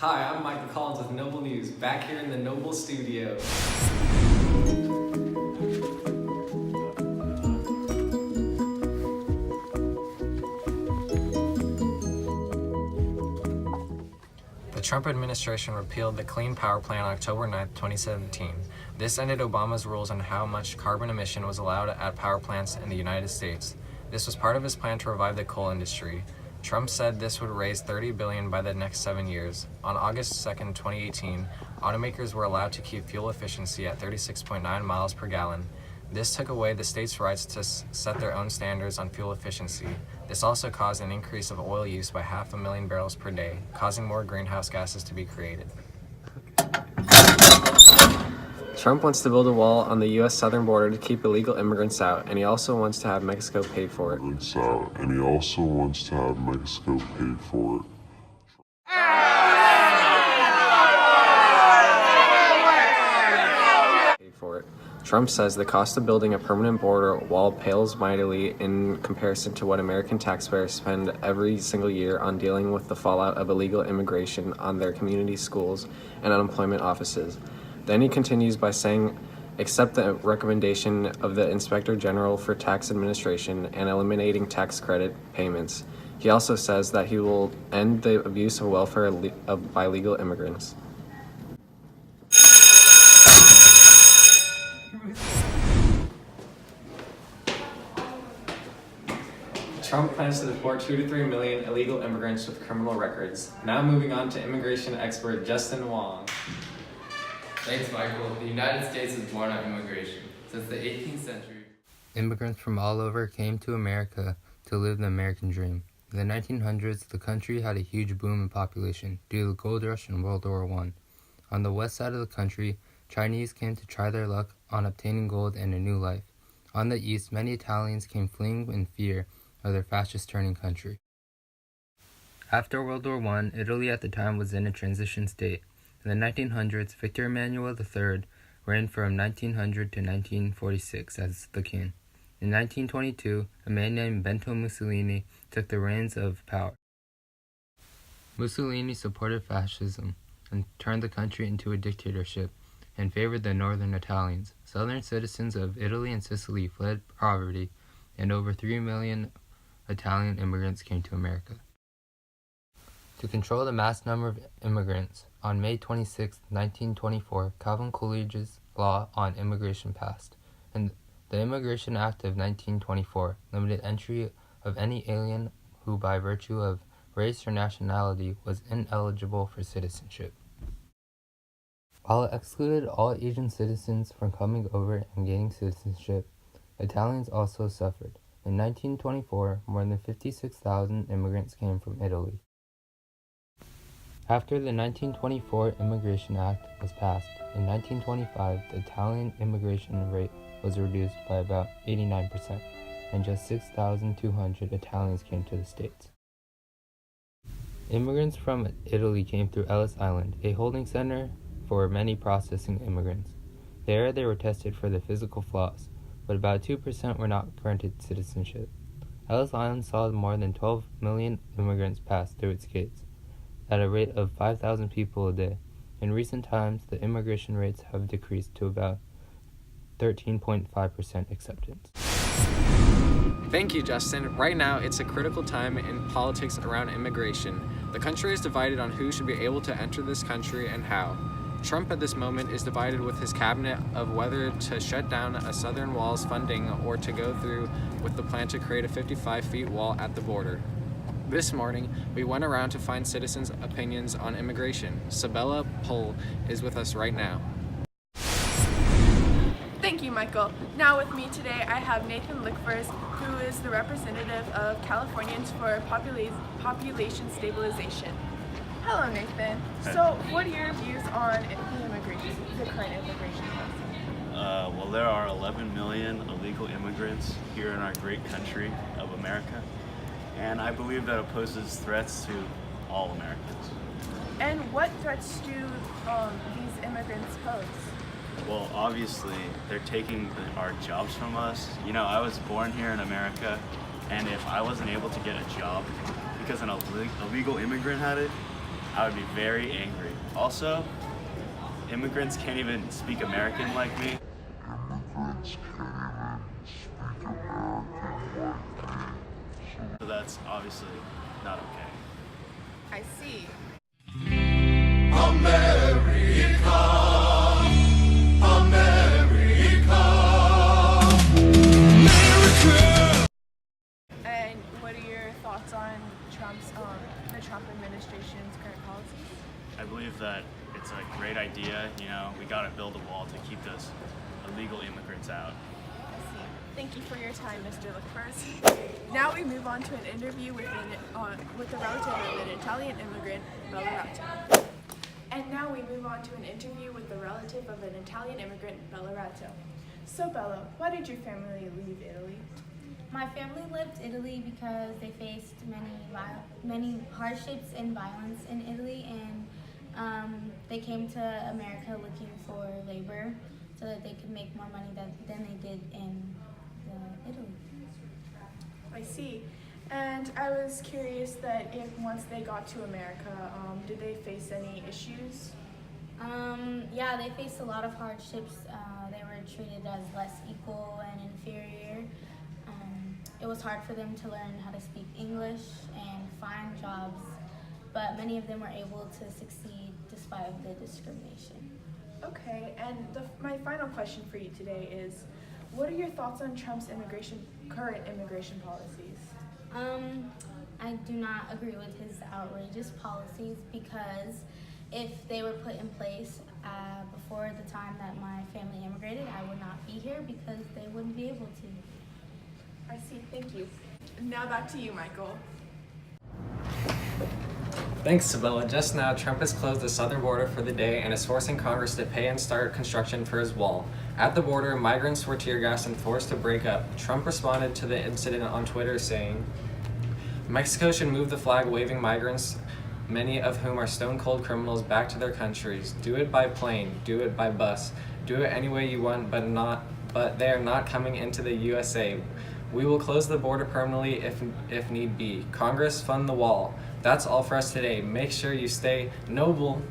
Hi, I'm Michael Collins with Noble News, back here in the Noble studio. The Trump administration repealed the Clean Power Plan on October 9, 2017. This ended Obama's rules on how much carbon emission was allowed at power plants in the United States. This was part of his plan to revive the coal industry. Trump said this would raise $30 billion by the next 7 years. On August 2, 2018, automakers were allowed to keep fuel efficiency at 36.9 miles per gallon. This took away the states' rights to set their own standards on fuel efficiency. This also caused an increase of oil use by 500,000 barrels per day, causing more greenhouse gases to be created. Trump wants to build a wall on the U.S. southern border to keep illegal immigrants out, and he also wants to have Mexico pay for it. Trump says the cost of building a permanent border wall pales mightily in comparison to what American taxpayers spend every single year on dealing with the fallout of illegal immigration on their community schools and unemployment offices. Then he continues by saying, accept the recommendation of the Inspector General for Tax Administration and eliminating tax credit payments. He also says that he will end the abuse of welfare by illegal immigrants. Trump plans to deport 2 to 3 million illegal immigrants with criminal records. Now moving on to immigration expert Justin Wong. Thanks, Michael. The United States was born on immigration. Since the 18th century, immigrants from all over came to America to live the American dream. In the 1900s, the country had a huge boom in population due to the gold rush and World War I. On the west side of the country, Chinese came to try their luck on obtaining gold and a new life. On the east, many Italians came fleeing in fear of their fascist-turning country. After World War I, Italy at the time was in a transition state. In the 1900s, Victor Emmanuel III reigned from 1900 to 1946 as the king. In 1922, a man named Benito Mussolini took the reins of power. Mussolini supported fascism and turned the country into a dictatorship and favored the northern Italians. Southern citizens of Italy and Sicily fled poverty, and over 3 million Italian immigrants came to America. To control the mass number of immigrants, on May 26, 1924, Calvin Coolidge's law on immigration passed, and the Immigration Act of 1924 limited entry of any alien who by virtue of race or nationality was ineligible for citizenship. While it excluded all Asian citizens from coming over and gaining citizenship, Italians also suffered. In 1924, more than 56,000 immigrants came from Italy. After the 1924 Immigration Act was passed, in 1925 the Italian immigration rate was reduced by about 89%, and just 6,200 Italians came to the States. Immigrants from Italy came through Ellis Island, a holding center for many processing immigrants. There they were tested for their physical flaws, but about 2% were not granted citizenship. Ellis Island saw more than 12 million immigrants pass through its gates, at a rate of 5,000 people a day. In recent times, the immigration rates have decreased to about 13.5% acceptance. Thank you, Justin. Right now, it's a critical time in politics around immigration. The country is divided on who should be able to enter this country and how. Trump at this moment is divided with his cabinet of whether to shut down a southern wall's funding or to go through with the plan to create a 55-feet wall at the border. This morning, we went around to find citizens' opinions on immigration. Sabella Pohl is with us right now. Thank you, Michael. Now with me today, I have Nathan Lickfors, who is the representative of Californians for Population Stabilization. Hello, Nathan. So, what are your views on the current immigration policy? Well, there are 11 million illegal immigrants here in our great country of America, and I believe that it poses threats to all Americans. And what threats do these immigrants pose? Well, obviously, they're taking our jobs from us. You know, I was born here in America, and if I wasn't able to get a job because an illegal immigrant had it, I would be very angry. Also, immigrants can't even speak American like me. So that's obviously not okay. I see. And what are your thoughts on the Trump administration's current policies? I believe that it's a great idea. We gotta build a wall to keep those illegal immigrants out. I see. Thank you for your time, Mr. Lickfors. Now we move on to an interview with the relative of an Italian immigrant, Bella Ratto. And now we move on to an interview with the relative of an Italian immigrant, Bella Ratto. So Bella, why did your family leave Italy? My family left Italy because they faced many hardships and violence in Italy, and they came to America looking for labor so that they could make more money than they did in Italy. I see. And I was curious that if once they got to America, did they face any issues? Yeah, they faced a lot of hardships. They were treated as less equal and inferior. It was hard for them to learn how to speak English and find jobs, but many of them were able to succeed despite the discrimination. Okay, and my final question for you today is, what are your thoughts on Trump's current immigration policies? I do not agree with his outrageous policies because if they were put in place before the time that my family immigrated, I would not be here because they wouldn't be able to. I see, thank you. Now back to you, Michael. Thanks, Sabella. Just now, Trump has closed the southern border for the day and is forcing Congress to pay and start construction for his wall. At the border, migrants were tear gassed and forced to break up. Trump responded to the incident on Twitter saying, "Mexico should move the flag-waving migrants, many of whom are stone-cold criminals, back to their countries. Do it by plane, do it by bus, do it any way you want, but they are not coming into the USA. We will close the border permanently if need be. Congress, fund the wall." That's all for us today. Make sure you stay noble